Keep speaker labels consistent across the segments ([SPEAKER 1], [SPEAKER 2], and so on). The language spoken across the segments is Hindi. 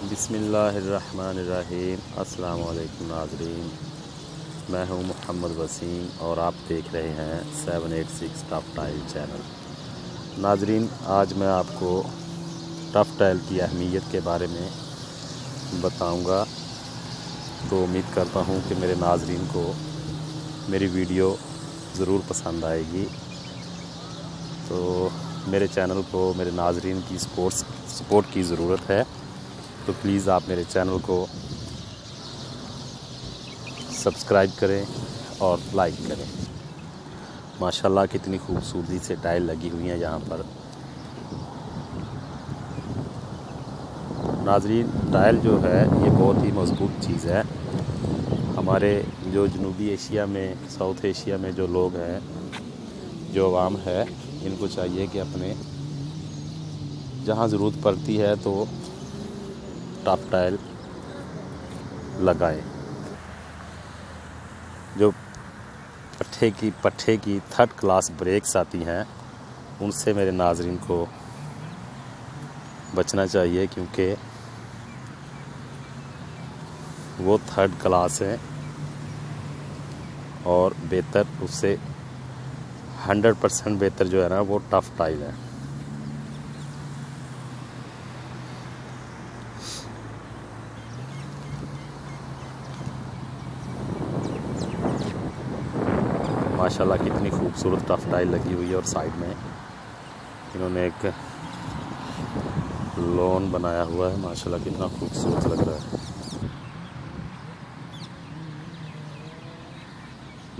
[SPEAKER 1] बिस्मिल्लाहिर्रहमानिर्रहीम। अस्सलाम वालेकुम नाज़रीन, मैं हूं मोहम्मद वसीम और आप देख रहे हैं 786 टफ टाइल चैनल। नाज़रीन, आज मैं आपको टफ टाइल की अहमियत के बारे में बताऊंगा। तो उम्मीद करता हूं कि मेरे नाज़रीन को मेरी वीडियो ज़रूर पसंद आएगी। तो मेरे चैनल को मेरे नाज़रीन की सपोर्ट की ज़रूरत है, तो प्लीज़ आप मेरे चैनल को सब्सक्राइब करें और लाइक करें। माशाल्लाह कितनी खूबसूरती से टाइल लगी हुई हैं यहाँ पर। नाज़रीन, टाइल जो है ये बहुत ही मज़बूत चीज़ है। हमारे जो जनूबी एशिया में, साउथ एशिया में जो लोग हैं, जो अवाम है, इनको चाहिए कि अपने जहाँ ज़रूरत पड़ती है तो टफ टाइल लगाएं। जो पट्ठे की थर्ड क्लास ब्रेक्स आती हैं, उनसे मेरे नाज़रीन को बचना चाहिए, क्योंकि वो थर्ड क्लास हैं और बेहतर, उससे 100% बेहतर जो है ना, वो टफ टाइल है। माशाल्लाह कितनी खूबसूरत टफ टाइल लगी हुई है और साइड में इन्होंने एक लॉन बनाया हुआ है। माशाल्लाह कितना खूबसूरत लग रहा है।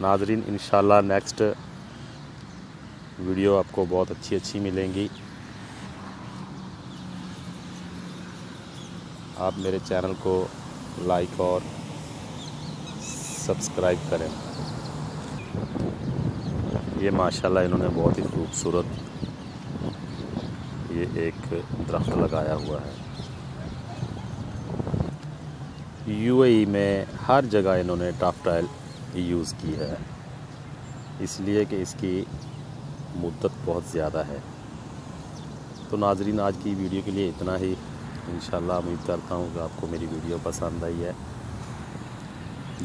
[SPEAKER 1] नाज़रीन, इंशाल्लाह नेक्स्ट वीडियो आपको बहुत अच्छी मिलेंगी। आप मेरे चैनल को लाइक और सब्सक्राइब करें। ये माशाल्लाह इन्होंने बहुत ही खूबसूरत ये एक दरख्त लगाया हुआ है। यूएई में हर जगह इन्होंने टफ टाइल यूज़ की है, इसलिए कि इसकी मुद्दत बहुत ज़्यादा है। तो नाज़रीन, आज की वीडियो के लिए इतना ही। इंशाल्लाह उम्मीद करता हूँ कि आपको मेरी वीडियो पसंद आई है।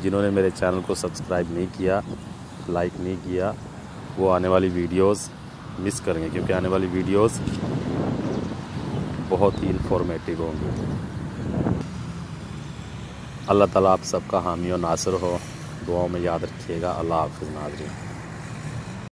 [SPEAKER 1] जिन्होंने मेरे चैनल को सब्सक्राइब नहीं किया, लाइक नहीं किया, वो आने वाली वीडियोस मिस करेंगे, क्योंकि आने वाली वीडियोस बहुत ही इंफॉर्मेटिव होंगी। अल्लाह ताला आप सबका हामी और नासिर हो। दुआओं में याद रखिएगा। अल्लाह हाफ़िज़ नाज़रीन।